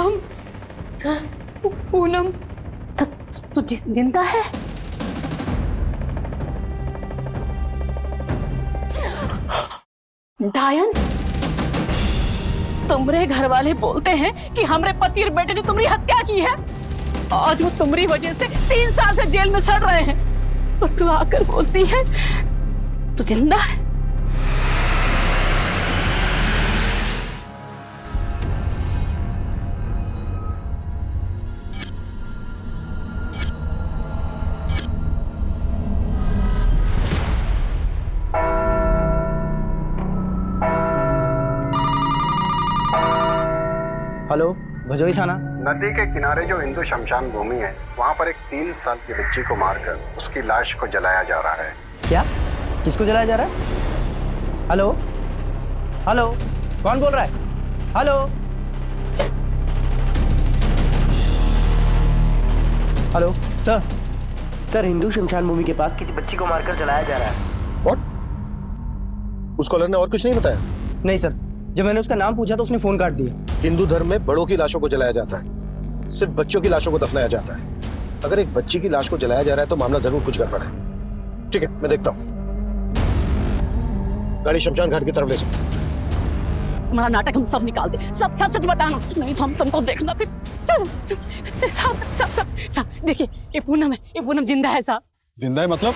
पूनम, पूनम तू जिंदा है? डायन, तुम्हारे घर वाले बोलते हैं कि हमारे पति और बेटे ने तुम्हारी हत्या की है। आज वो तुम्हारी वजह से 3 साल से जेल में सड़ रहे हैं और तू आकर बोलती है तू जिंदा है। हेलो, भजोई थाना। नदी के किनारे जो हिंदू शमशान भूमि है, वहाँ पर एक 3 साल की बच्ची को मारकर उसकी लाश को जलाया जा रहा है। क्या? किसको जलाया जा रहा है? हेलो हेलो, कौन बोल रहा है? Hello hello sir, sir Hindu शमशान भूमि के पास किसी बच्ची को मारकर जलाया जा रहा है। व्हाट? उस कॉलर ने और कुछ नहीं बताया? नहीं सर, जब मैंने उसका नाम पूछा तो उसने फोन काट दिया। हिंदू धर्म में बड़ों की लाशों को जलाया जाता है, सिर्फ बच्चों की लाशों को दफनाया जाता है। अगर एक बच्ची की लाश को जलाया जा रहा है तो मामला जरूर कुछ गड़बड़ है। ठीक है, मैं देखता हूँ। गाड़ी शमशान घाट की तरफ ले जाओ। हमारा नाटक हम सब निकाल दे, सब सच सच बताना, नहीं तो हम तुमको देखना फिर। चलो साहब, सब सब सब देखिए, ये पूनम है, ये पूनम जिंदा है साहब। जिंदा है मतलब?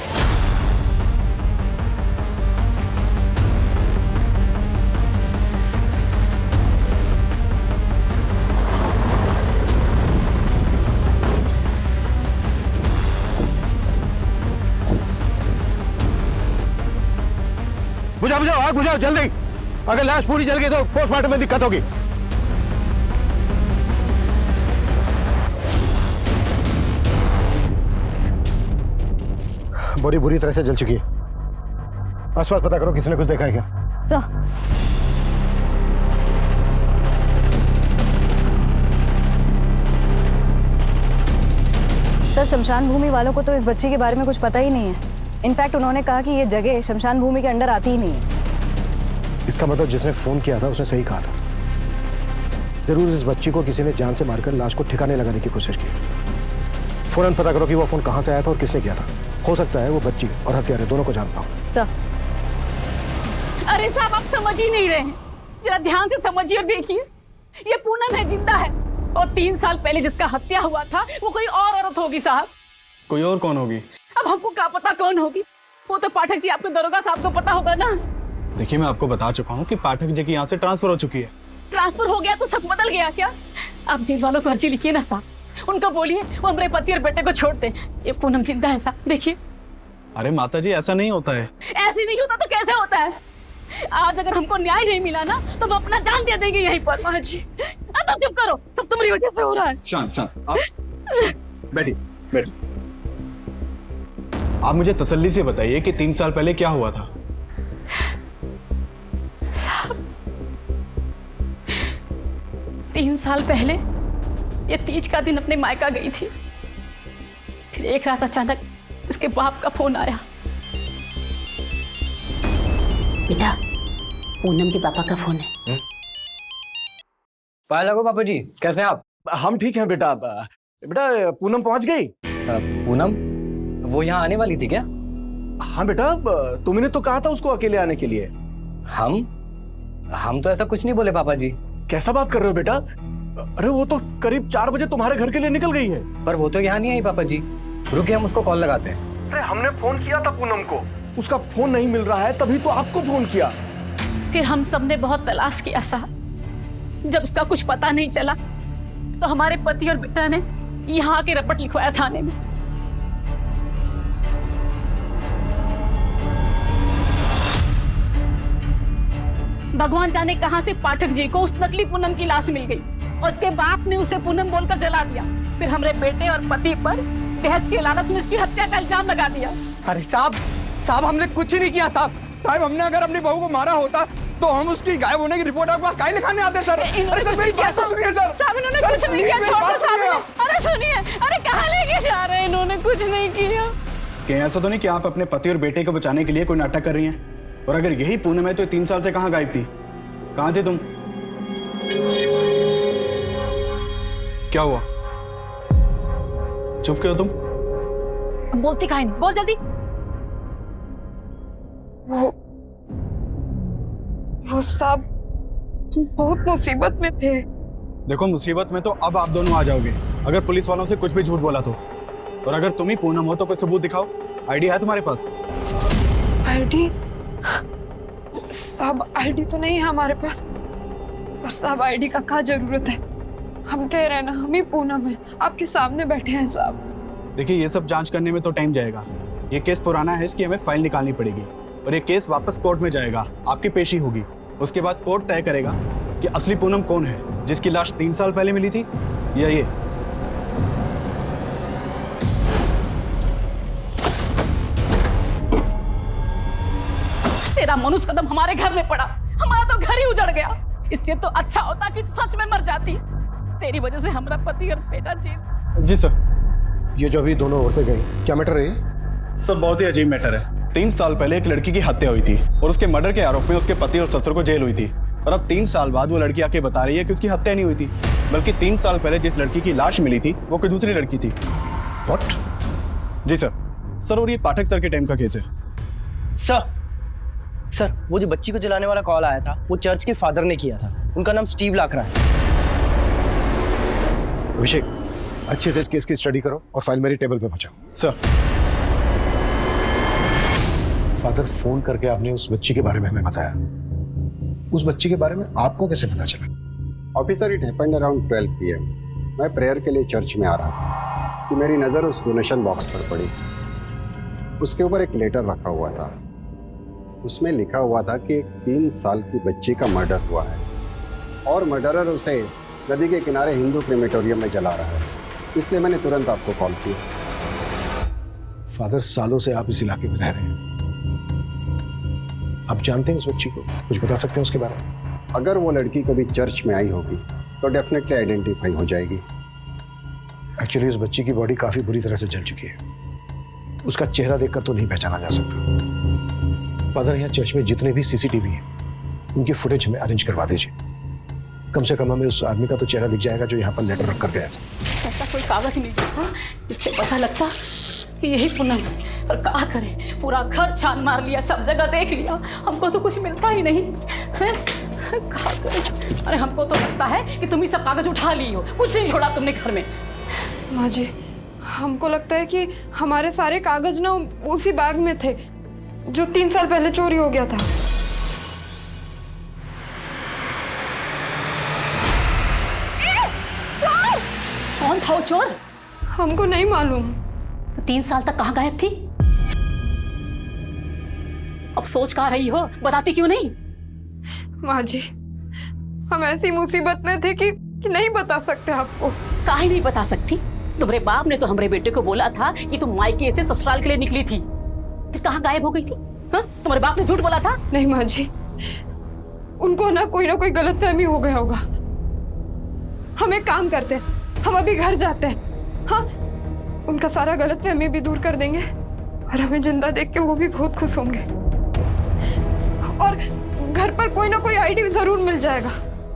बुझाओ बुझाओ, आग बुझाओ जल्दी। अगर लाश पूरी जल गई तो पोस्टमार्टम में दिक्कत होगी। बॉडी बुरी तरह से जल चुकी है। आसपास पता करो, किसी ने कुछ देखा है क्या? तो सर, शमशान भूमि वालों को तो इस बच्ची के बारे में कुछ पता ही नहीं है। इनफैक्ट उन्होंने कहा कि ये जगह शमशान भूमि के अंडर आती ही नहीं है। इसका मतलब जिसने फोन किया था उसने सही कहा था। जरूर इस बच्ची को किसी ने जान से मारकर लाश को ठिकाने लगाने की कोशिश की। फौरन पता करो कि वो फोन कहां से आया था और किसने किया था। हो सकता है वो बच्ची और हत्यारे दोनों को जानता हो। सर, अरे साहब, आप समझ ही नहीं रहे हैं, जरा ध्यान से समझिए और देखिए। ये पूनम है, जिंदा है, और 3 साल पहले जिसका हत्या हुआ था वो कोई और औरत होगी साहब। कोई और कौन होगी? अब हमको क्या पता कौन होगी, वो तो पाठक जी आपके दरोगा साहब को पता होगा ना। देखिए, मैं आपको बता चुका हूँ कि पाठक जी की यहाँ से ट्रांसफर हो चुकी है। ट्रांसफर हो गया तो सब बदल गया क्या? आप जेल वालों को अर्जी लिखिए ना साहब, उनको बोलिए वो हमारे पति और बेटे को छोड़ दे। ये पूनम जिंदा है साहब, देखिए। अरे माता जी, ऐसा नहीं होता है। ऐसे नहीं होता तो कैसे होता है? आज अगर हमको न्याय नहीं मिला ना तो हम अपना जान दे देंगे यहीं पर। माँ जी, अब तो चुप करो, सब तुम्हारी वजह से हो रहा है। शांत शांत, आप बैठिए बैठिए। आप मुझे तसल्ली से बताइए कि 3 साल पहले क्या हुआ था? साहब, 3 साल पहले ये तीज का दिन अपने मायका गई थी। फिर एक रात अचानक इसके बाप का फोन आया। बेटा, पूनम के पापा का फोन है। पाया लगो पापा जी, कैसे हैं आप? हम ठीक हैं बेटा। बेटा, पूनम पहुंच गई? पूनम वो यहाँ आने वाली थी क्या? हाँ बेटा, तुमने तो कहा था उसको अकेले आने के लिए। हम तो ऐसा कुछ नहीं बोले पापा जी। कैसा बात कर रहे हो बेटा? अरे वो तो करीब 4 बजे तुम्हारे घर के लिए निकल गई है। पर वो तो यहाँ नहीं आई पापा जी। रुके, हम उसको कॉल लगाते हैं। अरे हमने फोन किया था पूनम को, उसका फोन नहीं मिल रहा है, तभी तो आपको फोन किया। फिर हम सब ने बहुत तलाश किया साहब। जब उसका कुछ पता नहीं चला तो हमारे पति और बेटा ने यहाँ के रपट लिखवाया थाने में। भगवान जाने कहां से पाठक जी को उस नकली पूनम की लाश मिल गई और उसके बाप ने उसे पूनम बोलकर जला दिया। फिर हमारे बेटे और पति पर दहेज के लालच में इसकी हत्या का इल्जाम लगा दिया। अरे साहब हमने कुछ नहीं किया साहब। हमने अगर अपनी बहू को मारा होता तो हम उसकी गायब होने की रिपोर्ट आपके पास काहे लिखाने आते सर? इन्होंने कुछ नहीं किया सर। साहब, इन्होंने कुछ नहीं किया, छोड़ दो साहब। अरे सुनिए, अरे कहाँ लेके जा रहे हैं? इन्होंने कुछ नहीं किया। क्या ऐसा तो नहीं कि आप अपने पति और बेटे को बचाने के लिए कोई नाटक कर रही हैं? और अगर यही पूनम है तो 3 साल से कहाँ गायब थी? कहाँ थे तुम? क्या हुआ? चुप क्यों तुम? बोलती काहे नहीं, बोल जल्दी। वो साहब बहुत मुसीबत में थे। देखो, मुसीबत में तो अब आप दोनों आ जाओगे अगर पुलिस वालों से कुछ भी झूठ बोला तो। और अगर तुम ही पूनम हो तो कोई सबूत दिखाओ। आईडी है तुम्हारे पास? आईडी? साहब आईडी तो नहीं है हमारे पास। और साहब आईडी का क्या जरूरत है? हम कह रहे हैं ना, हम ही पूनम है, आपके सामने बैठे हैं साहब। देखिए, ये सब जांच करने में तो टाइम जाएगा। ये केस पुराना है, इसकी हमें फाइल निकालनी पड़ेगी और ये केस वापस कोर्ट में जाएगा, आपकी पेशी होगी। उसके बाद कोर्ट तय करेगा कि असली पूनम कौन है, जिसकी लाश 3 साल पहले मिली थी या ये। तेरा मनुष्य कदम हमारे घर में पड़ा, हमारा तो घर ही उजड़ गया। इससे तो अच्छा होता कि तू सच में मर जाती। तेरी वजह से हमारा पति और बेटा जेल। जी सर। ये जो अभी दोनों औरतें गई, क्या मैटर है ये? सर, बहुत ही अजीब मैटर है। 3 साल पहले एक लड़की की हत्या हुई थी और उसके मर्डर के आरोप में उसके पति और ससुर को जेल हुई थी। और अब 3 साल बाद वो लड़की आके बता रही है कि उसकी हत्या नहीं हुई थी, बल्कि 3 साल पहले जिस लड़की की लाश मिली थी वो कोई दूसरी लड़की थी। What? Ji sir. सर, और ये पाठक सर के टाइम का केस है। सर, वो जो बच्ची को जलाने वाला कॉल आया था वो चर्च के फादर ने किया था। उनका नाम स्टीव लाकरा है। अभिषेक, अच्छे से इस केस की स्टडी करो और फाइल मेरी टेबल पे पहुंचाओ। सर। फादर, फोन करके आपने उस बच्ची के बारे में हमें बताया। उस बच्ची के बारे में आपको कैसे पता चला? Officer, it happened around 12 PM। मैं प्रेयर के लिए चर्च में आ रहा था कि मेरी नज़र उस डोनेशन बॉक्स पर पड़ी। उसके ऊपर एक लेटर रखा हुआ था। उसमें लिखा हुआ था कि एक 3 साल की बच्ची का मर्डर हुआ है और मर्डरर उसे नदी के किनारे हिंदू क्रेमेटोरियम में जला रहा है। इसलिए मैंने तुरंत आपको कॉल किया। फादर, सालों से आप इस इलाके में रह रहे हैं, आप जानते हैं उस बच्ची को? कुछ बता सकते हैं उसके बारे में? अगर वो लड़की कभी चर्च में आई होगी तो डेफिनेटली आइडेंटिफाई हो जाएगी। एक्चुअली उस बच्ची की बॉडी काफी बुरी तरह से जल चुकी है। उसका चेहरा देखकर तो नहीं पहचाना जा सकता। फादर, यहाँ चर्च में जितने भी CCTV हैं उनकी फुटेज हमें अरेंज करवा दीजिए। कम से कम हमें उस आदमी का तो चेहरा दिख जाएगा जो यहाँ पर लेटर रख कर गया था। ऐसा कोई कागज मिल जाता जिससे पता लगता कि यही पूनम है। और क्या करें, पूरा घर छान मार लिया, सब जगह देख लिया, हमको तो कुछ मिलता ही नहीं है। क्या करें? अरे हमको तो लगता है कि तुम ही सब कागज उठा ली हो, कुछ नहीं छोड़ा तुमने घर में। माँ जी, हमको लगता है कि हमारे सारे कागज ना उसी बैग में थे जो 3 साल पहले चोरी हो गया था। कौन था वो चोर? हमको नहीं मालूम। तो 3 साल तक कहाँ गायब थी? अब सोच कहाँ रही हो, बताती क्यों नहीं? माँ जी, हम ऐसी मुसीबत में थे कि नहीं बता सकते आपको। काहे नहीं बता सकती? तुम्हारे बाप ने तो हमारे बेटे को बोला था कि तुम मायके से ससुराल के लिए निकली थी, फिर कहाँ गायब हो गई थी? हाँ? तुम्हारे बाप ने झूठ बोला था? नहीं माँ जी, उनको ना कोई गलतफहमी हो गया होगा। हम एक काम करते हैं, हम अभी घर जाते हैं। हाँ, उनका सारा गलतफहमी भी दूर कर देंगे और हमें जिंदा देख के वो भी बहुत खुश होंगे। और घर पर कोई ना कोई आईडी जरूर मिल जाएगा।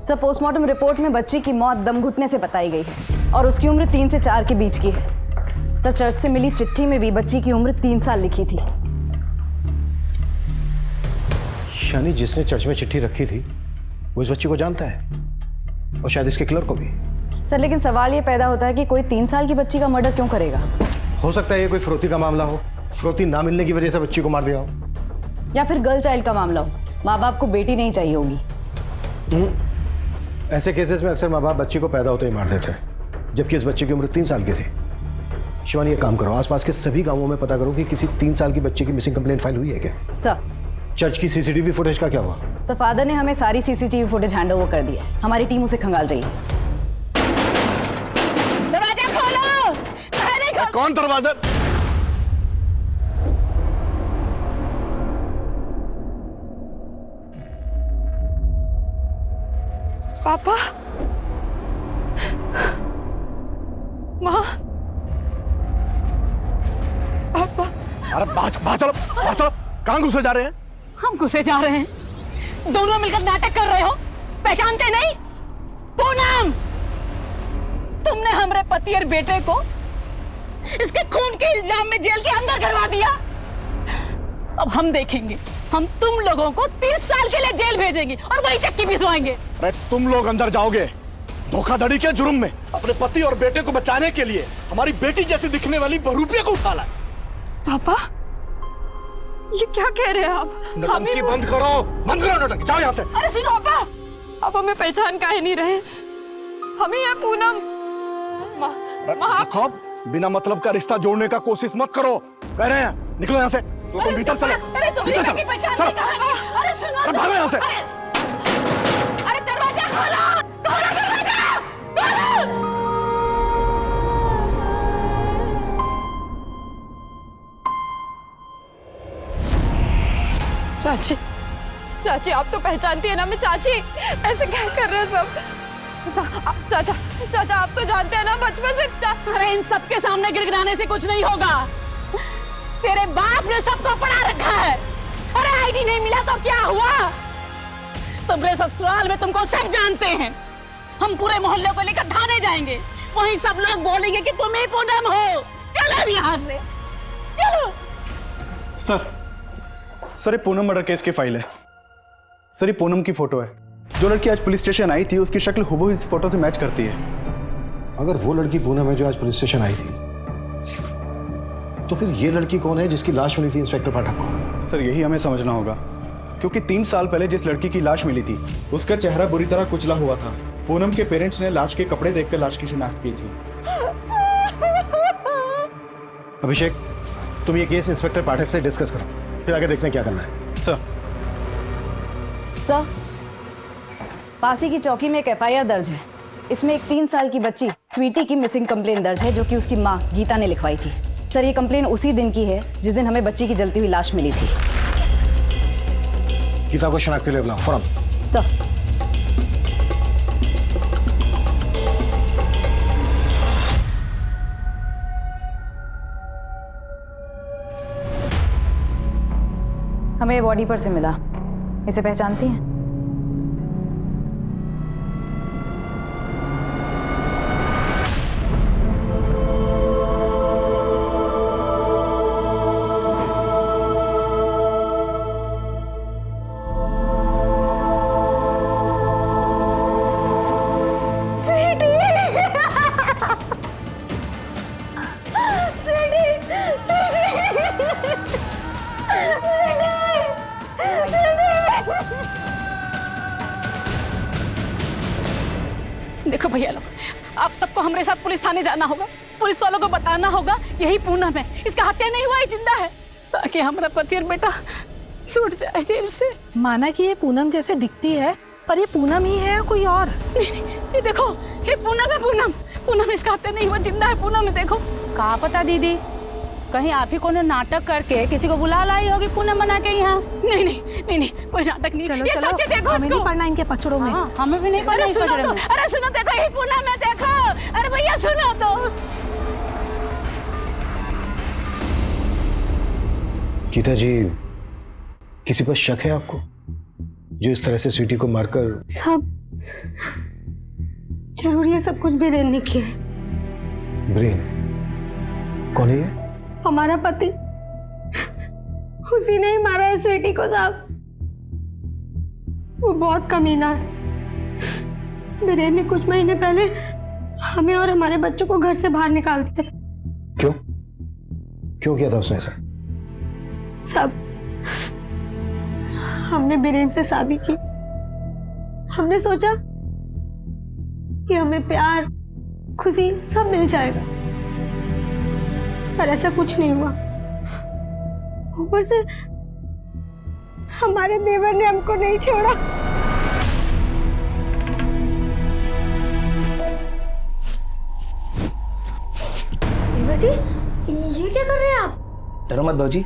सर, पोस्टमार्टम रिपोर्ट में बच्ची की मौत दम घुटने से बताई गई है और उसकी उम्र 3 से 4 के बीच की है। सर, चर्च से मिली चिट्ठी में भी बच्ची की उम्र 3 साल लिखी थी। शानी, जिसने चर्च में चिट्ठी रखी थी वो इस बच्ची को जानता है और शायद इसके क्लर्क को भी। सर, लेकिन सवाल ये पैदा होता है कि कोई 3 साल की बच्ची का मर्डर क्यों करेगा? हो सकता है ये कोई फिरौती का मामला हो, फिरौती ना मिलने की वजह से बच्ची को मार दिया हो। या फिर गर्ल चाइल्ड का मामला हो, माँ बाप को बेटी नहीं चाहिए होगी। ऐसे केसेस में अक्सर माँ बाप बच्ची को पैदा होते ही मार देते हैं, जबकि इस बच्चे की उम्र 3 साल की थी। शिवानी, ये काम करो, आसपास के सभी गांवों में पता करो कि किसी 3 साल की बच्चे की मिसिंग कंप्लेंट फाइल हुई है क्या। सर, चर्च की CCTV फुटेज का क्या हुआ? सर, फादर ने हमें सारी CCTV फुटेज हैंड ओवर कर दिया है। हमारी टीम उसे खंगाल रही है। दरवाजा खोलो! कौन दरवाजा? पापा, माँ, पापा। अरे बाहर चलो, कहाँ घुसे जा रहे हैं? हम घुसे जा रहे हैं, दोनों मिलकर नाटक कर रहे हो, पहचानते नहीं? पूनम, तुम तुमने हमारे पति और बेटे को इसके खून के इल्जाम में जेल के अंदर करवा दिया। अब हम देखेंगे, हम तुम लोगों को 30 साल के लिए जेल भेजेंगे और वही चक्की पिसवाएंगे। अरे तुम लोग अंदर जाओगे धोखाधड़ी के जुर्म में। अपने पति और बेटे को बचाने के लिए हमारी बेटी जैसी दिखने वाली बहुरूपिया को उठा लाए। पापा, ये क्या कह रहे हैं आप? नौटंकी बंद करो, बंद करो नौटंकी, जाओ यहाँ से। अरे सुनो पापा, आप हमें पहचान काहे नहीं रहे? हमें यह पूनम देखो, बिना मतलब का रिश्ता जोड़ने का कोशिश मत करो, कह रहे हैं। निकलो यहाँ से। तो तुम भीतर चलो, अरे तुम भीतर की पहचान चलो। नहीं कहानी। अरे सुनो अरे भागो यहाँ से। अरे दरवाजा खोलो, खोलो दरवाजा, खोलो। चाची, चाची आप तो पहचानती है ना मैं चाची, ऐसे क्या कर रहे हैं सब? चाचा, चाचा आप तो जानते हैं ना बचपन से। अरे इन सबके सामने गिड़गिड़ाने से कुछ नहीं होगा। तेरे बाप ने सबको पढ़ा रखा है। अरे आईडी नहीं मिला तो क्या हुआ? तुम्हारे ससुराल में तुमको सब जानते हैं। हम पूरे मोहल्ले को लेकर थाने जाएंगे, वहीं सब लोग बोलेंगे कि तुम ही पूनम हो। चलो अब यहाँ से, चलो। सर ये पूनम मर्डर केस की फाइल है। सर ये पूनम की फोटो है। जो लड़की आज पुलिस स्टेशन आई थी उसकी शक्ल हुबहू इस फोटो से मैच करती है। अगर वो लड़की पूनम है जो आज पुलिस स्टेशन आई थी, तो फिर ये लड़की कौन है जिसकी लाश मिली थी इंस्पेक्टर पाठक को? सर यही हमें समझना होगा, क्योंकि 3 साल पहले जिस लड़की की लाश मिली थी उसका चेहरा बुरी तरह कुचला हुआ था। पूनम के पेरेंट्स ने लाश के कपड़े देखकर लाश की शिनाख्त की थी। अभिषेक, तुम ये केस इंस्पेक्टर पाठक से डिस्कस करो, फिर आगे देखते हैं क्या करना है। सर पासी की चौकी में एक एफआईआर दर्ज है। इसमें एक 3 साल की बच्ची स्वीटी की मिसिंग कंप्लेन दर्ज है, जो कि उसकी माँ गीता ने लिखवाई थी। सर ये कंप्लेन उसी दिन की है जिस दिन हमें बच्ची की जलती हुई लाश मिली थी। गीता को शनाख्त के लिए बुलाओ फौरन। सर हमें बॉडी पर से मिला, इसे पहचानती हैं? देखो भैया लोग, आप सबको हमारे साथ पुलिस थाने जाना होगा। पुलिस वालों को बताना होगा यही पूनम है, इसका हत्या नहीं हुआ, ये जिंदा है, ताकि हमारा पति और बेटा छूट जाए जेल से। माना कि ये पूनम जैसे दिखती है, पर ये पूनम ही है या कोई और? नहीं, ये देखो, ये पूनम है। पूनम इसका हत्या नहीं हुआ, जिंदा है पूनम है। देखो। कहाँ पता दीदी, कहीं आप ही को नाटक करके किसी को बुला लाई होगी पूनम बना के यहाँ। नहीं, कोई नाटक नहीं। चलो, ये चलो, सोचे देखो, हमें नहीं पढ़ना इनके पचड़ों में। हाँ, हमें भी नहीं पढ़ना इस पचड़े में। अरे सुनो, देखो ये पूनम है, देखो। अरे भैया सुनो तो। गीता जी, किसी पर शक है आपको जो इस तरह से स्वीटी को मारकर? सब जरूर ये सब कुछ बीरेन ने किया है। ब्रेन कौन है ये? हमारा पति, उसी ने ही मारा है स्वीटी को साहब। वो बहुत कमीना है। बीरेन ने कुछ महीने पहले हमें और हमारे बच्चों को घर से बाहर निकाल दिया। क्यों किया था उसने ऐसा? सब हमने बीरेन से शादी की। हमने सोचा कि हमें प्यार, खुशी सब मिल जाएगा, पर ऐसा कुछ नहीं हुआ। ऊपर से हमारे देवर ने हमको नहीं छोड़ा। देवर जी, ये क्या कर रहे हैं आप? डरो मत भाजी,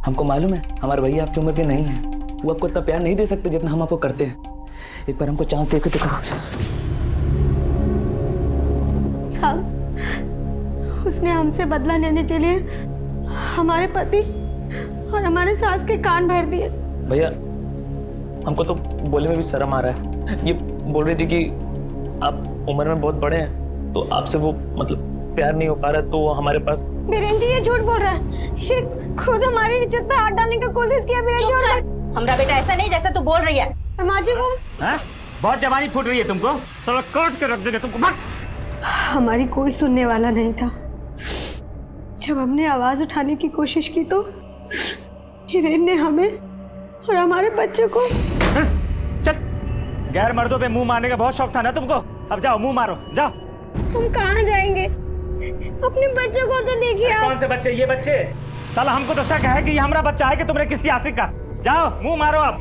हमको मालूम है हमारे भैया आपकी उम्र के नहीं है। वो आपको इतना प्यार नहीं दे सकते जितना हम आपको करते हैं। एक बार हमको चांस देके तो साहब, उसने हमसे बदला लेने के लिए हमारे पति और हमारे सास के कान भर दिए। भैया हमको तो बोलने में भी शर्म आ रहा है। ये बोल रही थी कि आप उम्र में बहुत बड़े हैं तो आपसे वो मतलब प्यार नहीं हो पा रहा, तो वो हमारे पास। बीरेन जी ये झूठ बोल रहा है, ये खुद हमारी इज्जत पे हाथ डालने की कोशिश किया बीरेन जी। और हमारा बेटा ऐसा नहीं जैसा तू बोल रही है। माँ जी वो बहुत जवानी फूट रही है तुमको, साला काट के रख देंगे तुमको। भाग। हमारी कोई सुनने वाला नहीं था। जब हमने आवाज उठाने की कोशिश की तो हिरेन ने हमें और हमारे बच्चों को। चल, गैर मर्दों पे मुंह मारने का बहुत शौक था ना तुमको, अब जाओ मुंह मारो, जाओ। हम कहाँ जाएंगे? अपने बच्चों को तो देखिए आप। कौन से बच्चे? ये बच्चे? साला हमको तो शक है कि ये हमारा बच्चा है कि तुमने किसी आशिक का। जाओ मुंह मारो आप।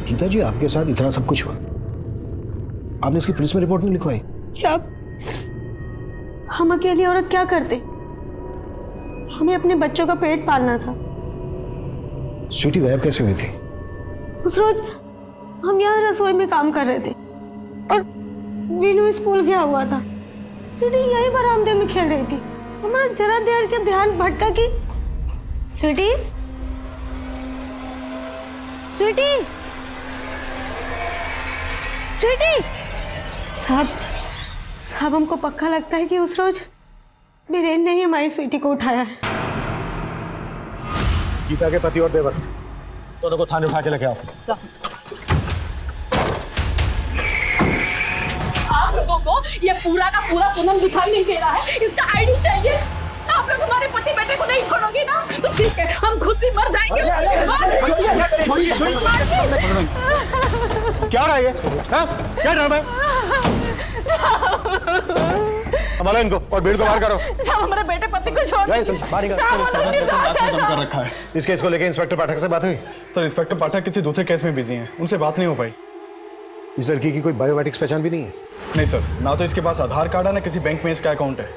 गीता जी आपके साथ इतना सब कुछ हुआ, आपने इसकी पुलिस में रिपोर्ट नहीं लिखवाई? साहब हम अकेली औरत क्या करते? हमें अपने बच्चों का पेट पालना था। स्वीटी गायब कैसे हुई थी? उस रोज हम यहाँ रसोई में काम कर रहे थे और वीनू स्कूल गया हुआ था। स्वीटी यहीं बरामदे में खेल रही थी। हमारा जरा देर का ध्यान भटका कि स्वीटी स्वीटी स्वीटी। साहब हमको पक्का लगता है कि उस रोज बीरेन ने ही हमारी स्वीटी को उठाया है। गीता के पति और देवर दोनों को थाने उठा के लेके आओ। आप लोगों को ये पूरा का पूरा पूनम दिखाई नहीं दे रहा है, इसका आईडी चाहिए। आप लोग हमारे पति बेटे को नहीं छोड़ोगे ना, तो ठीक है, हम खुद भी मर जाएंगे। क्या रहा है ये? क्या ड्रामा है? संभालो इनको और भीड़ को बाहर करो। साहब हमारे बेटे पति को छोड़ दीजिए। साहब वो निर्दोष है कर साहब। रखा है। इस केस को लेके इंस्पेक्टर पाठक से बात हुई? सर इंस्पेक्टर पाठक किसी दूसरे केस में बिजी हैं, उनसे बात नहीं हो पाई। इस लड़की की कोई बायोमेट्रिक्स पहचान भी नहीं है? नहीं सर, ना तो इसके पास आधार कार्ड है ना किसी बैंक में इसका अकाउंट है।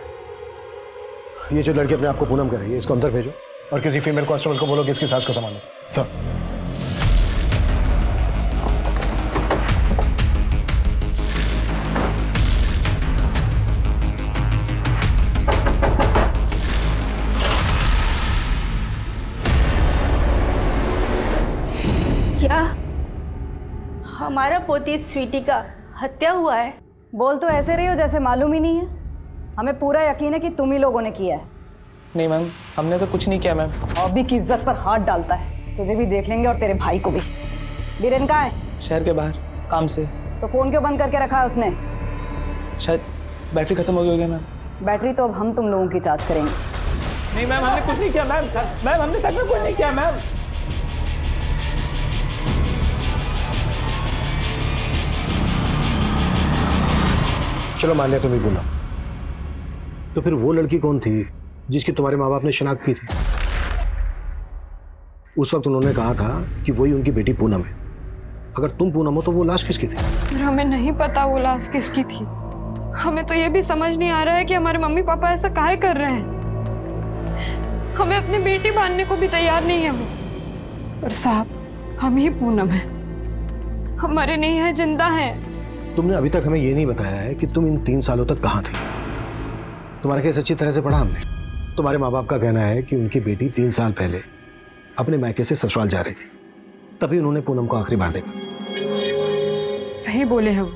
ये जो लड़की अपने आप को पूनम कर रही है, इसको अंदर भेजो और किसी फीमेल कांस्टेबल को बोलो कि इसकी सास को संभालो। सर क्या हमारा पोती स्वीटी का हत्या हुआ है? बोल तो ऐसे रही हो जैसे मालूम ही नहीं है। हमें पूरा यकीन है कि तुम ही लोगों ने किया है। नहीं मैम, हमने ऐसा कुछ नहीं किया मैम। अभी की इज्जत पर हाथ डालता है, तुझे भी देख लेंगे और तेरे भाई को भी। बीरेन कहाँ है? शहर के बाहर काम से। तो फोन क्यों बंद करके रखा है उसने? शायद बैटरी खत्म हो गई होगी मैम। बैटरी तो अब हम तुम लोगों की जांच करेंगे। नहीं मैम, हमने कुछ नहीं किया मैम। मैम हमने सच में कुछ नहीं किया मैम। चलो मान लिया तुम ही पूनम, तो फिर वो लड़की कौन थी जिसकी तुम्हारे माँ बाप ने शिनाख्त की थी? उस वक्त उन्होंने कहा था कि वही उनकी बेटी पूनम है। अगर तुम पूनम हो तो वो लाश किसकी थी? सर हमें नहीं पता वो लाश किसकी थी। हमें तो ये भी समझ नहीं आ रहा है कि हमारे मम्मी पापा ऐसा काहे कर रहे हैं। हमें अपनी बेटी बांधने को भी तैयार नहीं है वो। और साहब हम ही पूनम है, हमारे नहीं है, जिंदा है। तुमने अभी तक हमें ये नहीं बताया है कि तुम इन 3 सालों तक कहाँ थी। तुम्हारा केस अच्छी तरह से पढ़ा हमने। तुम्हारे माँ बाप का कहना है कि उनकी बेटी 3 साल पहले अपने मायके से ससुराल जा रही थी, तभी उन्होंने पूनम को आखिरी बार देखा। सही बोले हैं वो।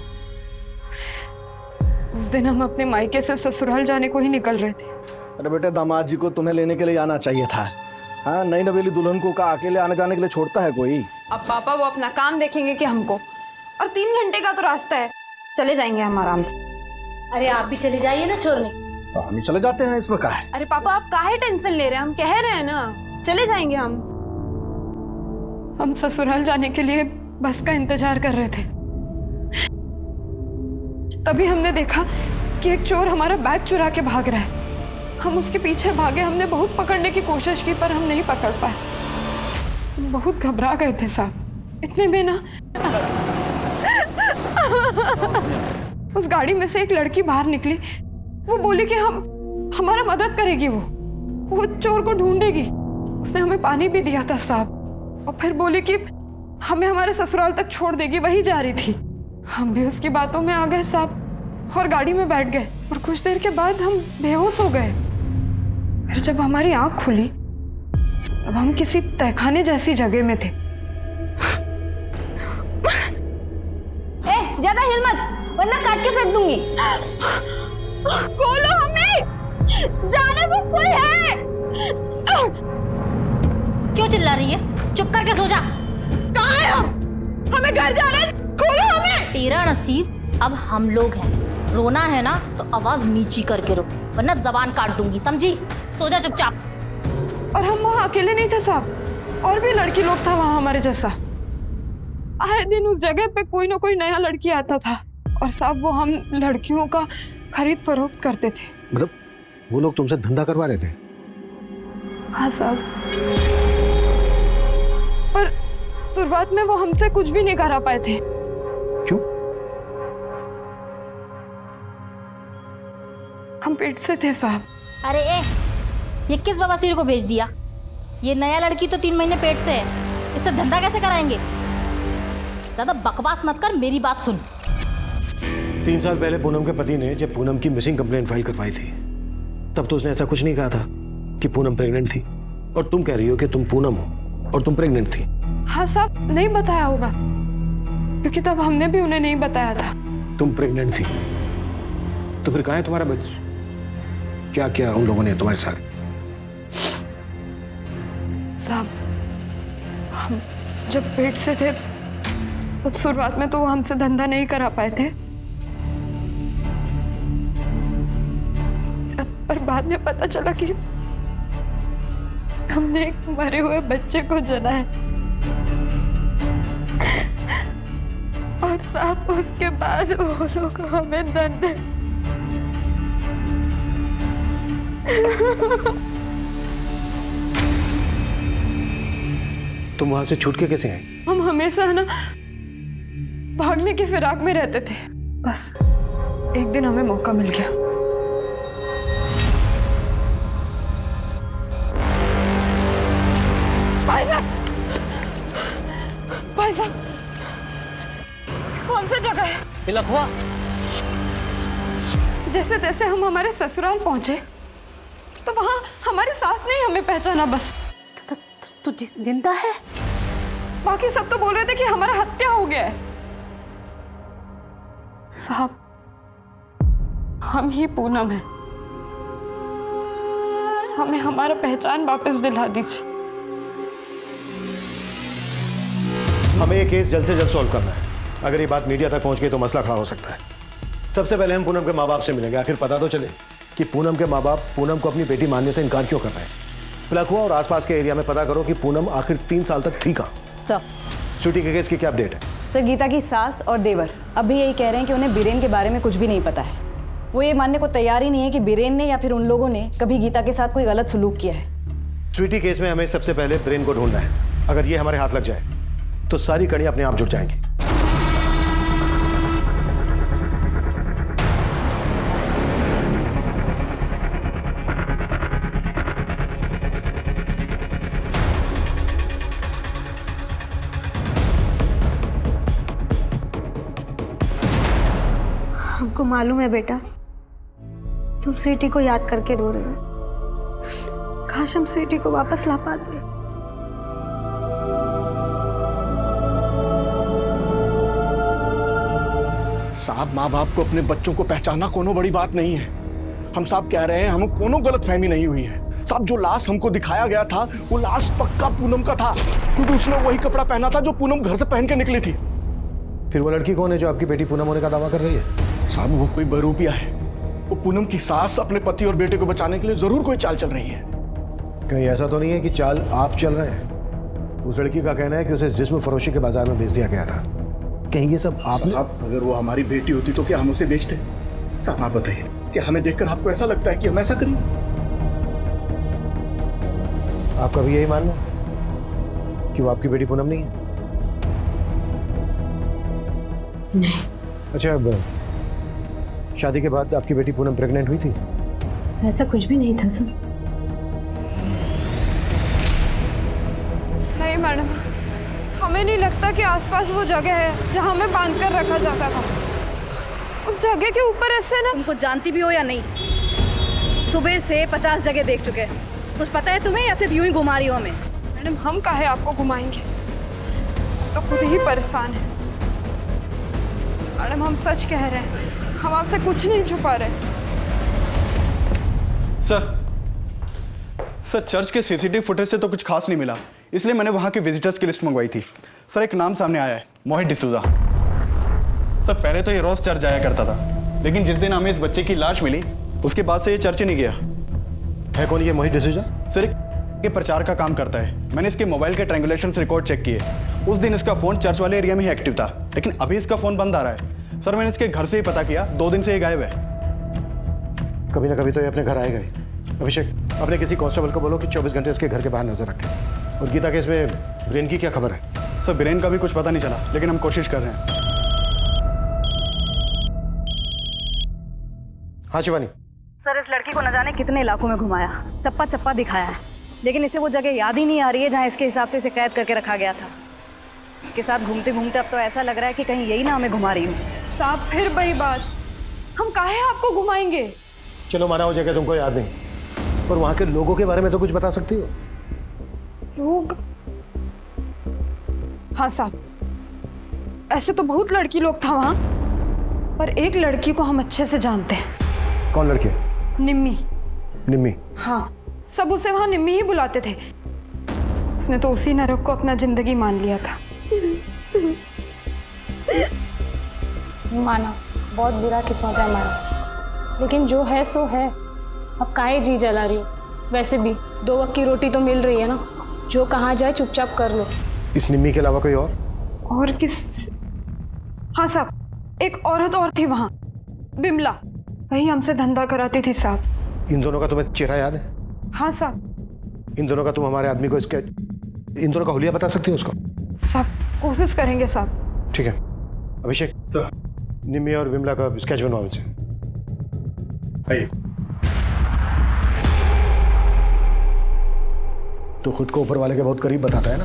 उस दिन हम अपने मायके से ससुराल जाने को ही निकल रहे थे। अरे बेटे, दामाद जी को तुम्हें लेने के लिए आना चाहिए था। हाँ, नई नवेली दुल्हन को का अकेले आने जाने के लिए छोड़ता है कोई? अब पापा वो अपना काम देखेंगे कि हमको? और 3 घंटे का तो रास्ता है, चले जाएंगे हम आराम से। अरे आप भी चले जाइए ना छोड़ने। हम चले जाते हैं, इसमें क्या है? अरे पापा आप काहे टेंशन ले रहे हैं? हम कह रहे हैं ना, चले जाएंगे हम। हम ससुराल जाने के लिए बस का इंतजार कर रहे थे, तभी हमने देखा कि एक चोर हमारा बैग चुरा के भाग रहा है। हम उसके पीछे भागे, हमने बहुत पकड़ने की कोशिश की पर हम नहीं पकड़ पाए। हम बहुत घबरा गए थे साहब। इतने में ना उस गाड़ी में से एक लड़की बाहर निकली। वो बोली कि हमारा मदद करेगी, वो चोर को ढूंढेगी। उसने हमें पानी भी दिया था साहब, और फिर बोली कि हमें हमारे ससुराल तक छोड़ देगी, वही जा रही थी। हम भी उसकी बातों में आ गए साहब और गाड़ी में बैठ गए, और कुछ देर के बाद हम बेहोश हो गए। फिर जब हमारी आंख खुली तब हम किसी तहखाने जैसी जगह में थे। ज्यादा हिल मत वरना काट के फेंक दूंगी। खोलो हमें, जाने को कोई है। क्यों चिल्ला रही है? चुप करके सो जा। कहाँ है हम? हमें घर जाना है, खोलो हमें। तेरा नसीब अब हम लोग हैं। रोना है ना तो आवाज नीची करके रो वरना जबान काट दूंगी, समझी? सो जा चुपचाप। और हम वहाँ अकेले नहीं थे साहब, और भी लड़की लोग था वहाँ हमारे जैसा। आए दिन उस जगह पे कोई ना कोई नया लड़की आता था और साहब वो हम लड़कियों का खरीद फरोख्त करते थे। मतलब वो लोग तुमसे धंधा करवा रहे थे? हाँ साहब, पर शुरुआत में वो हमसे कुछ भी नहीं करा पाए थे। क्यों? हम पेट से थे साहब। अरे ये किस बवासीर को भेज दिया? ये नया लड़की तो 3 महीने पेट से है, इससे धंधा कैसे कराएंगे? ज्यादा बकवास मत कर, मेरी बात सुन। 3 साल पहले पूनम के पति ने जब पूनम की मिसिंग कंप्लेंट फाइल करवाई थी तब तो उसने ऐसा कुछ नहीं कहा था कि पूनम प्रेग्नेंट थी, और तुम कह रही हो कि तुम पूनम हो और तुम प्रेग्नेंट थी। हाँ साहब, नहीं बताया होगा क्योंकि तब हमने भी उन्हें नहीं बताया था। तुम प्रेग्नेंट थी तो फिर कहाँ है तुम्हारा बच्चा? क्या किया उन लोगों ने तुम्हारे साथ? साहब, हम जब पेट से थे तब शुरुआत में तो वो हमसे धंधा नहीं करा पाए थे, पर बाद में पता चला कि हमने एक मरे हुए बच्चे को जना है। और साहब उसके बाद वो लोग हमें धंधे तुम वहां से छूट के कैसे आए? हम हमेशा ना भागने की फिराक में रहते थे, बस एक दिन हमें मौका मिल गया। भाई साहब, कौन सा जगह है? लखवा। जैसे तैसे हम हमारे ससुराल पहुंचे तो वहां हमारी सास ने हमें पहचाना। बस तू जिंदा है? बाकी सब तो बोल रहे थे कि हमारा हत्या हो गया है। साहब, हम ही पूनम है, हमें हमारा पहचान वापस दिला दीजिए। हमें ये केस जल्द से जल्द सॉल्व करना है। अगर ये बात मीडिया तक पहुंच गई तो मसला खड़ा हो सकता है। सबसे पहले हम पूनम के माँ बाप से मिलेंगे, आखिर पता तो चले कि पूनम के माँ बाप पूनम को अपनी बेटी मानने से इनकार क्यों कर रहे हैं। लखवा और आसपास के एरिया में पता करो कि पूनम आखिर 3 साल तक थी कहाँ। सर, स्वीटी के केस की क्या अपडेट है? सर, गीता की सास और देवर अभी यही कह रहे हैं कि उन्हें बीरेन के बारे में कुछ भी नहीं पता है। वो ये मानने को तैयार ही नहीं है कि बीरेन ने या फिर उन लोगों ने कभी गीता के साथ कोई गलत सलूक किया है। स्वीटी केस में हमें सबसे पहले ब्रेन को ढूंढना है। अगर ये हमारे हाथ लग जाए तो सारी कड़ियां अपने आप जुड़ जाएंगी। हमको मालूम है बेटा, तुम स्वीटी को याद करके रो रहे हो। काश हम स्वीटी को वापस ला पाते। साहब, माँ बाप को अपने बच्चों को पहचानना कोनो बड़ी बात नहीं है। हम साहब कह रहे हैं हमें कोनो गलतफहमी नहीं हुई है। साहब, जो लाश हमको दिखाया गया था वो लाश पक्का पूनम का था, क्योंकि उसने वही कपड़ा पहना था जो पूनम घर से पहन के निकली थी। फिर वो लड़की कौन है जो आपकी बेटी पूनम होने का दावा कर रही है? साहब, वो कोई बहरूपिया है। वो पूनम की सास अपने पति और बेटे को बचाने के लिए जरूर कोई चाल चल रही है। कहीं ऐसा तो नहीं है कि चाल आप चल रहे हैं? उस लड़की का कहना है कि उसे जिस्म फरोशी के बाजार में बेच दिया गया था। कहीं ये सब आपने? साहब, अगर वो हमारी बेटी होती तो क्या हम उसे बेचते? साहब, आप बताइए, क्या हमें देखकर आपको ऐसा लगता है कि हम ऐसा करें? आपका भी यही मानना है कि वो आपकी बेटी पूनम नहीं है? नहीं। अच्छा, अब शादी के बाद आपकी बेटी पूनम प्रेग्नेंट हुई थी? ऐसा कुछ भी नहीं था सर। नहीं मैडम, हमें नहीं लगता कि आसपास वो जगह है जहां हमें बांध कर रखा जाता था। उस जगह के ऊपर ऐसे ना। तुमको जानती भी हो या नहीं, सुबह से 50 जगह देख चुके हैं। कुछ पता है तुम्हें या सिर्फ यूं ही घुमा रही हो हमें? मैडम, हम काहे आपको घुमाएंगे, तो खुद ही परेशान है। मैडम हम सच कह रहे हैं, हम आपसे कुछ नहीं छुपा रहे। सर चर्च के सीसीटीवी फुटेज से तो कुछ खास नहीं मिला, इसलिए मैंने वहां के विजिटर्स की लिस्ट मंगवाई थी। सर एक नाम सामने आया है, मोहित डिसूजा। सर पहले तो ये रोज चर्च जाया करता था, लेकिन जिस दिन हमें इस बच्चे की लाश मिली उसके बाद से ये चर्च ही नहीं गया। है कौन ये मोहित डिसूजा? सर ये प्रचार का काम करता है। मैंने इसके मोबाइल के ट्रायंगुलेशन रिकॉर्ड चेक किए, उस दिन इसका फोन चर्च वाले एरिया में ही एक्टिव था, लेकिन अभी इसका फोन बंद आ रहा है। सर मैंने इसके घर से ही पता किया, 2 दिन से ये गायब है। कभी ना कभी तो ये अपने घर आएगा ही। अभिषेक, अपने किसी कांस्टेबल को बोलो कि 24 घंटे इसके घर के बाहर नजर रखे। और गीता के इसमें ब्रेन की क्या खबर है? सर ब्रेन का भी कुछ पता नहीं चला, लेकिन हम कोशिश कर रहे हैं। हाँ शिवानी। सर इस लड़की को न जाने कितने इलाकों में घुमाया, चप्पा चप्पा दिखाया है, लेकिन इसे वो जगह याद ही नहीं आ रही है जहाँ इसके हिसाब से इसे कैद करके रखा गया था। इसके साथ घूमते घूमते अब तो ऐसा लग रहा है कि कहीं यही ना हमें घुमा रही हूँ। साहब फिर वही बात, हम काहे आपको घुमाएंगे? चलो माना हो जगह तुमको याद नहीं, पर वहां के लोगों के बारे में तो कुछ बता सकती हो? लोग? हाँ साहब, ऐसे तो बहुत लड़की लोग था वहां, पर एक लड़की को हम अच्छे से जानते हैं। कौन लड़की? निम्मी। निम्मी? हाँ, सब उसे वहां निम्मी ही बुलाते थे। उसने तो उसी नरक को अपना जिंदगी मान लिया था। माना बहुत बुरा किस्मत है हमारा, लेकिन जो है सो है। अब काहे जी जला रही हो? वैसे भी 2 वक्त की रोटी तो मिल रही है ना, जो कहाँ जाए चुपचाप कर लो। इस निम्मी के अलावा कोई और किस? हाँ साहब, एक औरत और थी वहां, बिमला, वही हमसे धंधा कराती थी साहब। इन दोनों का तुम्हें चेहरा याद है? हाँ साहब। इन दोनों का तुम हमारे आदमी को इसके, इन दोनों का हुलिया बता सकती हो उसको? साहब कोशिश करेंगे साहब। ठीक है अभिषेक, निम्मी और बिमला का स्केच बनवाओ मुझसे। आइए। तो खुद को ऊपर वाले के बहुत करीब बताता है ना,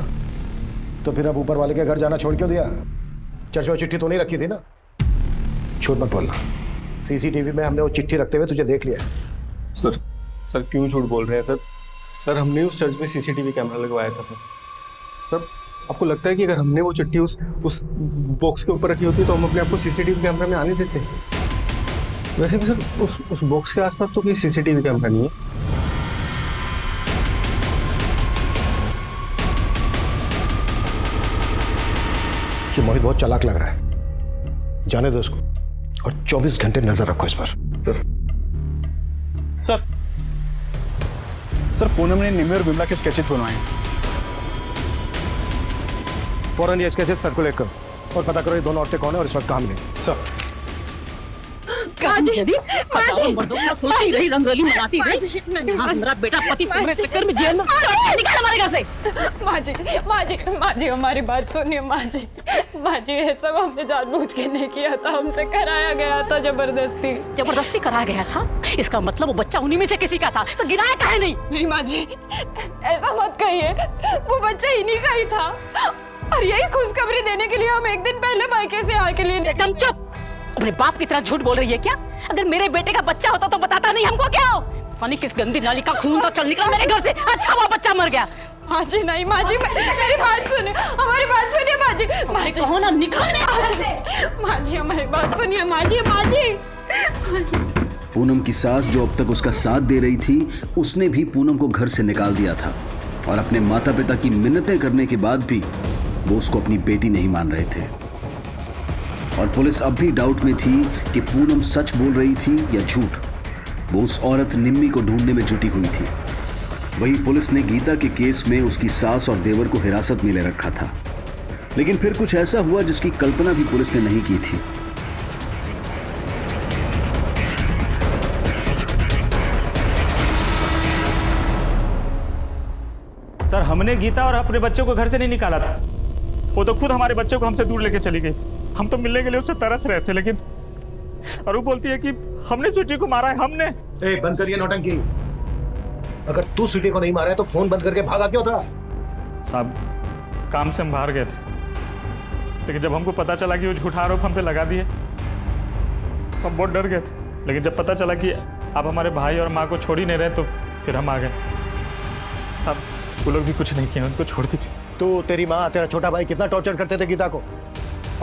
तो फिर अब ऊपर वाले के घर जाना छोड़ क्यों दिया? चर्च में चिट्ठी तो नहीं रखी थी ना? झूठ मत बोलना, सीसीटीवी में हमने वो चिट्ठी रखते हुए तुझे देख लिया। सर क्यों झूठ बोल रहे हैं सर हमने उस चर्च में सीसीटीवी कैमरा लगवाया था सर। आपको लगता है कि अगर हमने वो चिट्ठी उस बॉक्स के ऊपर रखी होती तो हम अपने आप को सीसीटीवी कैमरा में आने देते? वैसे भी सर उस बॉक्स के आसपास तो कोई सीसीटीवी कैमरा नहीं है। कि मोहित बहुत चालाक लग रहा है, जाने दो उसको और 24 घंटे नजर रखो इस पर। सर पूनम ने निम्मी और बिमला के स्केचेस बनवाए। फौरन ये स्केचेस सर्कुलेट करो और पता करो ये दोनों औरतें कौन है और इस वक्त कहाँ मिलेंगी। सर रंगोली मनाती मेरा बेटा पति तुम्हारे चक्कर में जेल में निकल हमारे घर से। माँ जी हमारी बात सुनिए। माँ जी ये सब हमने जानबूझ के नहीं किया था, हमसे कराया गया था जबरदस्ती कराया गया था? इसका मतलब वो बच्चा उन्हीं में से किसी का था, तो गिराया काहे नहीं? माँ जी ऐसा मत कहिए, वो बच्चा इन्हीं का ही था और यही खुशखबरी देने के लिए हम एक दिन पहले मायके से आके लिए। एकदम चुप, अपने बाप की तरह झूठ बोल रही है क्या? अगर मेरे बेटे का बच्चा होता तो बताता नहीं हमको क्या? पानी किस गंदी नाली का खून तो चल निकला मेरे घर से। अच्छा वो बच्चा मर गया। माँ जी नहीं, माँ जी मेरी बात सुनिए, हमारी बात सुनिए माँ जी। माँ जी कहो ना निकल माँ जी हमारी बात सुनिए माँ जी। पूनम की सास जो अब तक उसका साथ दे रही थी, उसने भी पूनम को घर से निकाल दिया था और अपने माता पिता की मिन्नतें करने के बाद भी वो उसको अपनी बेटी नहीं मान रहे थे। और पुलिस अब भी डाउट में थी कि पूनम सच बोल रही थी या झूठ। वो उस औरत निम्मी को ढूंढने में जुटी हुई थी। वहीं पुलिस ने गीता के केस में उसकी सास और देवर को हिरासत में ले रखा था, लेकिन फिर कुछ ऐसा हुआ जिसकी कल्पना भी पुलिस ने नहीं की थी। सर हमने गीता और अपने बच्चों को घर से नहीं निकाला था, वो तो खुद हमारे बच्चों को हमसे दूर लेके चली गई थी। हम तो मिलने के लिए उससे तरस रहे थे, लेकिन और वो बोलती है कि हमने स्वीटी को मारा है। हमने? ए बंद करिए नौटंकी। अगर तू स्वीटी को नहीं मारा है तो फोन बंद करके भागा क्यों था? साहब काम से हम बाहर गए थे, लेकिन जब हमको पता चला कि वो झूठा आरोप हम पे लगा दिए तो हम बहुत डर गए थे। लेकिन जब पता चला कि आप हमारे भाई और माँ को छोड़ ही नहीं रहे तो फिर हम आ गए। अब वो लोग भी कुछ नहीं किए, उनको छोड़ दीजिए। तो तेरी माँ तेरा छोटा भाई कितना टॉर्चर करते थे गीता को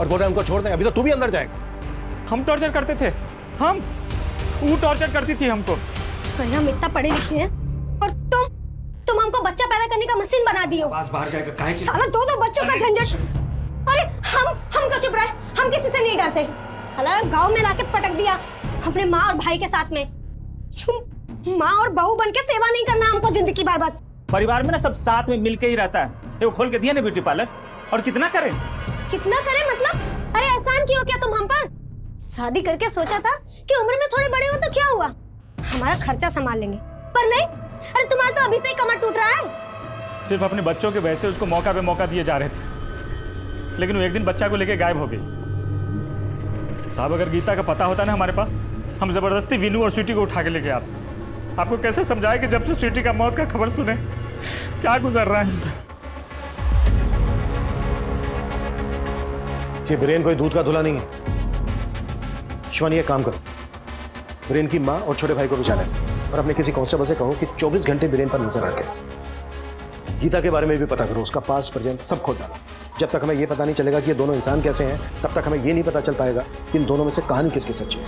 और बोल रहे उनको छोड़ दे। अभी तो तू भी अंदर जाएगा। हम टॉर्चर करते थे, हम, वो टॉर्चर करती थी हमको। अरे हम इतना पढ़े लिखे हैं और तुम हमको बच्चा पैदा करने का मशीन बना दिए हो। बाहर जाएगा, काहे की? साला दो बच्चों का झंझट। अरे हम क्यों चुप रहे? हम किसी से नहीं डरते। साला गांव में लाके पटक दिया अपने माँ और भाई के साथ में। माँ और बहू बन के सेवा नहीं करना हमको जिंदगी भर बस। परिवार में ना सब साथ में मिलके ही रहता है। वो खोल के दिया ना ब्यूटी पार्लर, और कितना करें? कितना करें मतलब? अरे एहसान क्यों किया तुम हम पर? शादी करके सोचा था कि उम्र में थोड़े बड़े हो तो क्या हुआ, हमारा खर्चा संभाल लेंगे, पर नहीं। अरे तुम्हारा तो अभी से ही कमर टूट रहा है। सिर्फ अपने बच्चों के वैसे उसको मौका पे मौका दिए जा रहे थे, लेकिन वो एक दिन बच्चा को लेके गायब हो गई। साहब अगर गीता का पता होता ना हमारे पास, हम जबरदस्ती विनू और स्वीटी को उठा के लेके आते। आपको कैसे समझाए कि जब से स्वीटी का मौत का खबर सुने क्या गुजर रहा है। कि बीरेन कोई दूध का धुला नहीं है। शिवानी एक काम करो, बीरेन की माँ और छोटे भाई को भी जाने और अपने किसी कांस्टेबल से कहो कि 24 घंटे बीरेन पर नजर रखे। गीता के बारे में भी पता करो, उसका पास्ट प्रेजेंट सब खोल डालो। जब तक हमें यह पता नहीं चलेगा कि ये दोनों इंसान कैसे हैं, तब तक हमें यह नहीं पता चल पाएगा कि इन दोनों में से कहानी किसकी सच्ची है।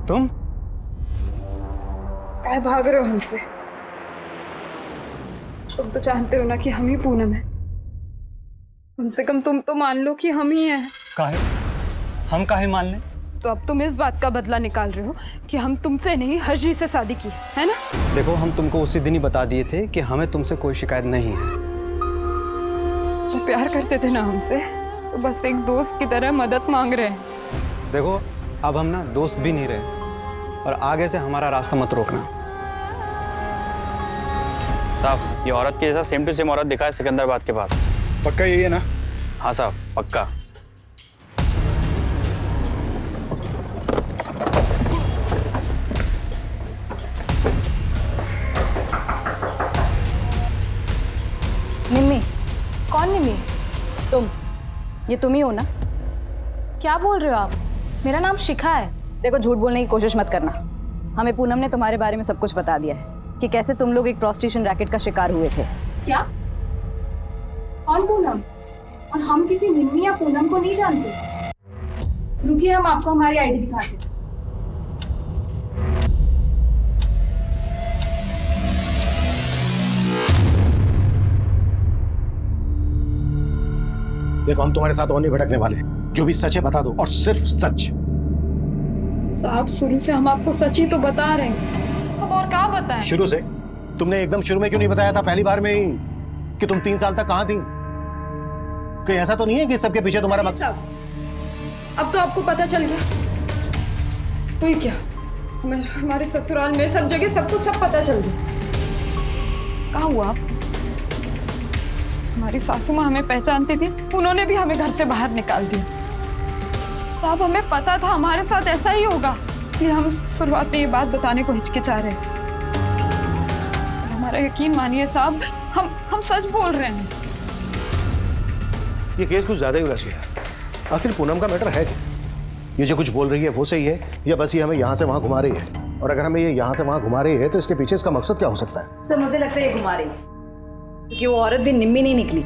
तुम काय भाग रहे हो हमसे? तुम तो जानते हो ना कि हम ही पूनम है। कम से कम तुम तो मान लो कि हम ही हैं। काहे? हम काहे मान लें? तो अब तुम इस बात का बदला निकाल रहे हो कि हम तुमसे नहीं हर्षी से शादी की है ना? देखो, हम तुमको उसी दिन ही बता दिए थे कि हमें तुमसे कोई शिकायत नहीं है। तो प्यार करते थे ना हमसे, तो बस एक दोस्त की तरह मदद मांग रहे हैं। देखो, अब हम ना दोस्त भी नहीं रहे, और आगे से हमारा रास्ता मत रोकना। साहब, ये औरत के जैसा सेम टू सेम औरत दिखा है सिकंदराबाद के पास। पक्का यही है ना? हाँ साहब, पक्का। निम्मी। कौन निम्मी? तुम, ये तुम ही हो ना? क्या बोल रहे हो आप? मेरा नाम शिखा है। देखो, झूठ बोलने की कोशिश मत करना। हमें पूनम ने तुम्हारे बारे में सब कुछ बता दिया है कि कैसे तुम लोग एक प्रोस्टिट्यूशन रैकेट का शिकार हुए थे। क्या? कौन पूनम? और हम किसी निम्मी या पूनम को नहीं जानते। रुकिए, हम आपको हमारी आईडी दिखाते हैं। देखो, हम तुम्हारे साथ और नहीं भटकने वाले। जो भी सच है बता दो, और सिर्फ सच। साहब, शुरू से हम आपको सच ही तो बता रहे हैं, अब और क्या बताएं? शुरू से? तुमने एकदम शुरू में क्यों नहीं बताया था पहली बार में ही कि तुम 3 साल तक कहां थी? कहीं ऐसा तो नहीं है कि सबके पीछे तुम्हारा मकसद? अब तो आपको पता चल गया। तो क्या हमारे ससुराल में सब जगह सबको सब पता चल गया। कहाँ हुआ? हमारी सासू माँ हमें पहचानती थी, उन्होंने भी हमें घर से बाहर निकाल दिया। साहब, हमें पता था हमारे साथ ऐसा ही होगा, इसलिए हम शुरुआत में ये बात बताने को हिचकिचा रहे हैं। हमारा यकीन मानिए साहब, हम सच बोल रहे हैं। ये केस कुछ ज्यादा ही उलझ गया। आखिर पूनम का मैटर है क्या? ये जो कुछ बोल रही है वो सही है, या बस ये हमें यहाँ से वहाँ घुमा रही है? और अगर हमें ये यहाँ से वहाँ घुमा रही है तो इसके पीछे इसका मकसद क्या हो सकता है? सर, मुझे लगता है ये घुमा रही है, क्योंकि वो औरत भी निम्मी नहीं निकली।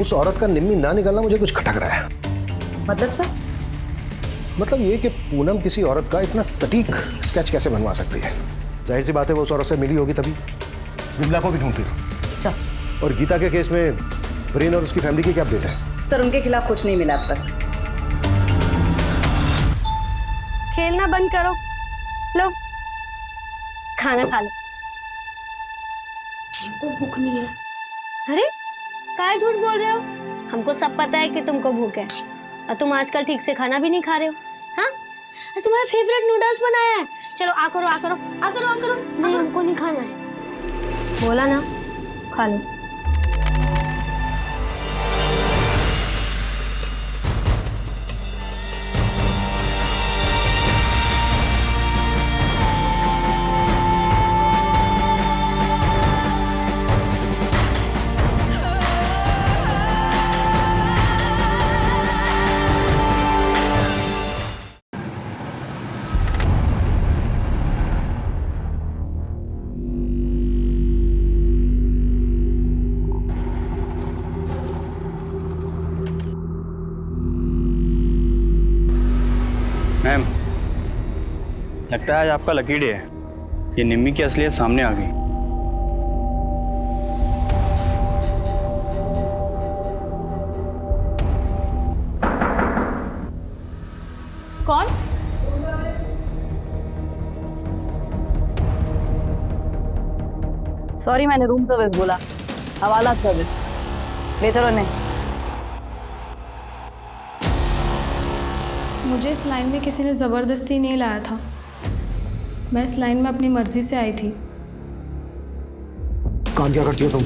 उस औरत का निम्मी ना निकलना मुझे कुछ खटक रहा है। मतलब सर? मतलब ये कि पूनम किसी औरत का इतना सटीक स्केच कैसे बनवा सकती है? जाहिर सी बात है वो उस औरत से मिली होगी, तभी विमला को भी ढूंढती हो। और गीता के केस में ब्रेन और उसकी फैमिली की क्या अपडेट है? सर, उनके खिलाफ कुछ नहीं मिला अब तक। खेलना बंद करो, लो खाना खा लो। भूख नहीं है। अरे काय झूठ बोल रहे हो? हमको सब पता है कि तुमको भूख है, और तुम आजकल ठीक से खाना भी नहीं खा रहे हो। हाँ, तुम्हारा फेवरेट नूडल्स बनाया है। चलो आ करो आ करो आ करो आ करो। नहीं, हमको नहीं खाना है। बोला ना, खा लो। लगता है आज आपका लकी डे है। ये निम्मी की असलियत सामने आ गई। कौन? सॉरी, मैंने रूम सर्विस बोला, हवालात सर्विस। ले चलो ने। मुझे इस लाइन में किसी ने ज़बरदस्ती नहीं लाया था। मैं इस लाइन में अपनी मर्जी से आई थी। काम क्या करती हो तुम?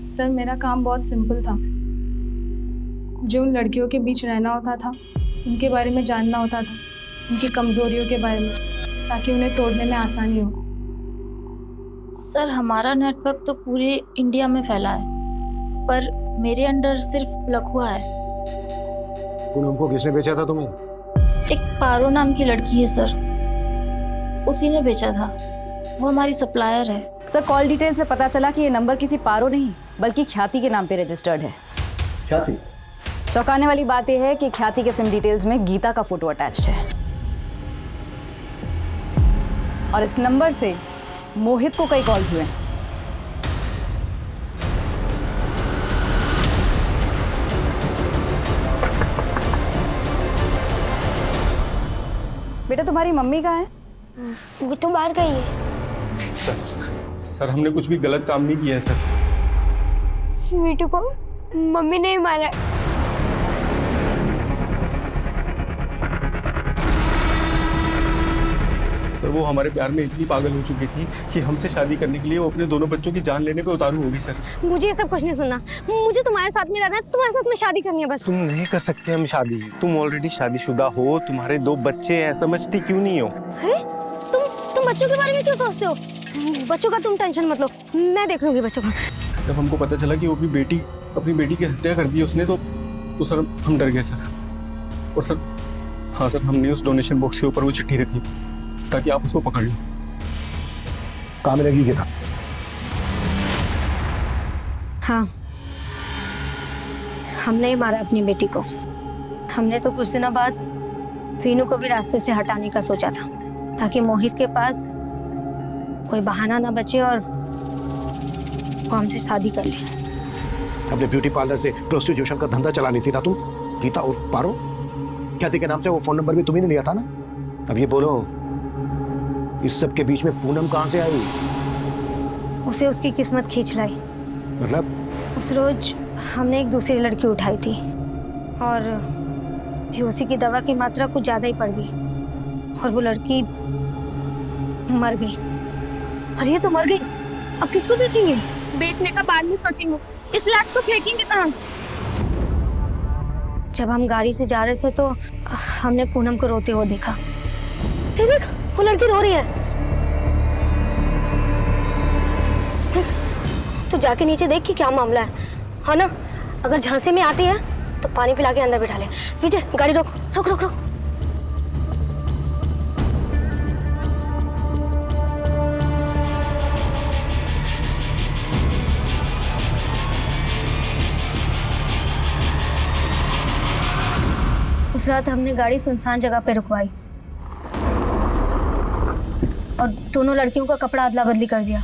सर, मेरा काम बहुत सिंपल था। मुझे उन लड़कियों के बीच रहना होता था, उनके बारे में जानना होता था, उनकी कमजोरियों के बारे में, ताकि उन्हें तोड़ने में आसानी हो। सर, हमारा नेटवर्क तो पूरे इंडिया में फैला है, पर मेरे अंडर सिर्फ प्लग हुआ है। पूनम को किसने बेचा था तुम्हें? एक पारो नाम की लड़की है सर, उसी ने बेचा था। वो हमारी सप्लायर है। सर, कॉल डिटेल से पता चला कि ये नंबर किसी पारो नहीं बल्कि ख्याति के नाम पे रजिस्टर्ड है। ख्याति? चौंकाने वाली बात यह है कि ख्याति के सिम डिटेल्स में गीता का फोटो अटैच्ड है और इस नंबर से मोहित को कई कॉल्स हुए। बेटा, तुम्हारी मम्मी कहाँ है? वो तो बाहर गई है। सर, हमने कुछ भी गलत काम नहीं किया है सर। स्वीटू को मम्मी ने ही मारा है। तो वो हमारे प्यार में इतनी पागल हो चुकी थी कि हमसे शादी करने के लिए वो अपने दोनों बच्चों की जान लेने पे उतारू होगी सर। मुझे ये सब कुछ नहीं सुनना। मुझे तुम्हारे साथ में रहना है, तुम्हारे साथ में शादी करनी है बस। तुम नहीं कर सकते हम शादी। तुम ऑलरेडी शादीशुदा हो, तुम्हारे 2 बच्चे हैं, समझती क्यों नहीं हो? अरे तुम बच्चों के बारे में क्यों सोचते हो? बच्चों का तुम टेंशन मत लो, मैं देख लूंगी बच्चों का। जब हमको पता चला कि वो अपनी बेटी की हत्या कर दी उसने, तो सर हम डर गए सर। और सर, हाँ सर, हमने उस डोनेशन बॉक्स के ऊपर वो चिट्ठी रखी ताकि आप उसको पकड़ लो। काम में लगी था? हाँ, हमने ही मारा अपनी बेटी को। हमने तो कुछ दिनों बाद वीनू को भी रास्ते से हटाने का सोचा था, ताकि मोहित के पास कोई बहाना ना बचे और वो हमसे शादी कर ले। अपने ब्यूटी पार्लर से प्रोस्टिट्यूशन का धंधा चलानी थी ना तुम? गीता और पारो ख्याति के नाम से वो फोन नंबर भी तुम्ही ने लिया था ना? अब ये बोलो, इस सब के बीच में पूनम कहाँ से आई? उसे उसकी किस्मत खींच लाई। मतलब? उस रोज हमने एक दूसरी लड़की उठाई थी और भी उसी की दवा की मात्रा कुछ ज्यादा ही पड़ गई और वो लड़की मर गई। अरे ये तो मर गई, अब किसको बेचेंगे? बेचने का बाद में सोचेंगे, इस लाश को फेंकेंगे कहाँ? जब हम गाड़ी से जा रहे थे तो हमने पूनम को रोते हुए देखा। देख, वो लड़की रो रही है। तो जाके नीचे देख कि क्या मामला है ना? अगर झांसे में आती है तो पानी पिला के अंदर बिठा ले। विजय, गाड़ी रोक रोक रोक रोक। उस रात हमने गाड़ी सुनसान जगह पे रुकवाई और दोनों लड़कियों का कपड़ा अदला बदली कर दिया।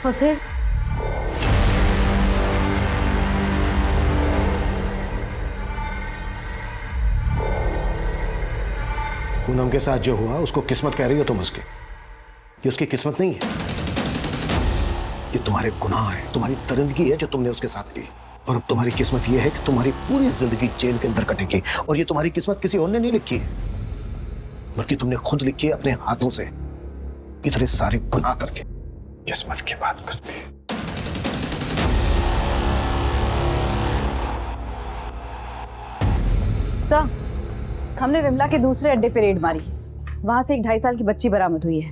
और फिर पूनम के साथ जो हुआ उसको किस्मत कह रही हो तुम उसकी? ये उसकी किस्मत नहीं है, ये तुम्हारे गुनाह है, तुम्हारी दरिंदगी है जो तुमने उसके साथ की। और अब तुम्हारी किस्मत ये है कि तुम्हारी पूरी जिंदगी जेल के अंदर कटेगी। और ये तुम्हारी किस्मत किसी और ने नहीं लिखी है, बल्कि तुमने खुद लिखी है अपने हाथों से, इतने सारे गुनाह करके। किस्मत की बात करते हैं। सर, हमने विमला के दूसरे अड्डे पे रेड मारी। वहां से एक 2.5 साल की बच्ची बरामद हुई है।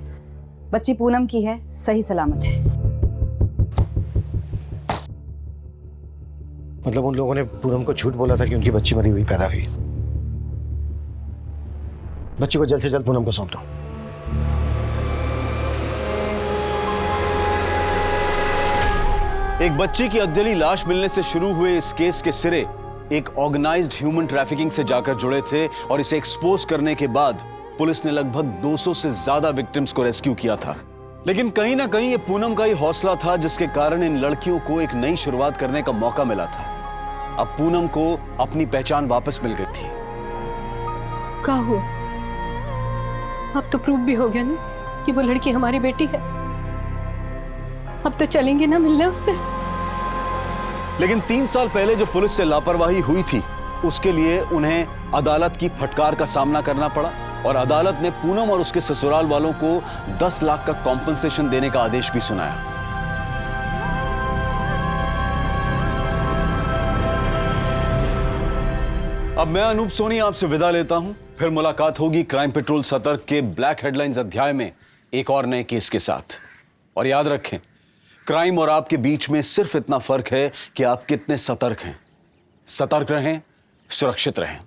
बच्ची पूनम की है, सही सलामत है। मतलब उन लोगों ने पूनम को झूठ बोला था कि उनकी बच्ची मरी हुई पैदा हुई। बच्ची को जल्द से जल्द पूनम को सौंप दो। एक बच्ची की अधजली लाश मिलने से शुरू हुए इस केस के सिरे एक ऑर्गेनाइज्ड ह्यूमन ट्रैफिकिंग से जाकर जुड़े थे और इसे एक्सपोज करने के बाद पुलिस ने लगभग 200 से ज्यादा विक्टिम्स को रेस्क्यू किया था। लेकिन कहीं ना कहीं ये पूनम का ही हौसला था जिसके कारण इन लड़कियों को एक नई शुरुआत करने का मौका मिला था। अब पूनम को अपनी पहचान वापस मिल गई थी। क्या हुआ? अब तो प्रूफ भी हो गया ना कि वो लड़की हमारी बेटी है। अब तो चलेंगे ना मिलने उससे। लेकिन 3 साल पहले जो पुलिस से लापरवाही हुई थी उसके लिए उन्हें अदालत की फटकार का सामना करना पड़ा और अदालत ने पूनम और उसके ससुराल वालों को 10 लाख का कॉम्पनसेशन देने का आदेश भी सुनाया। अब मैं अनूप सोनी आपसे विदा लेता हूं। फिर मुलाकात होगी क्राइम पेट्रोल सतर्क के ब्लैक हेडलाइंस अध्याय में एक और नए केस के साथ। और याद रखें, क्राइम और आपके बीच में सिर्फ इतना फर्क है कि आप कितने सतर्क हैं। सतर्क रहें, सुरक्षित रहें।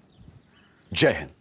जय हिंद।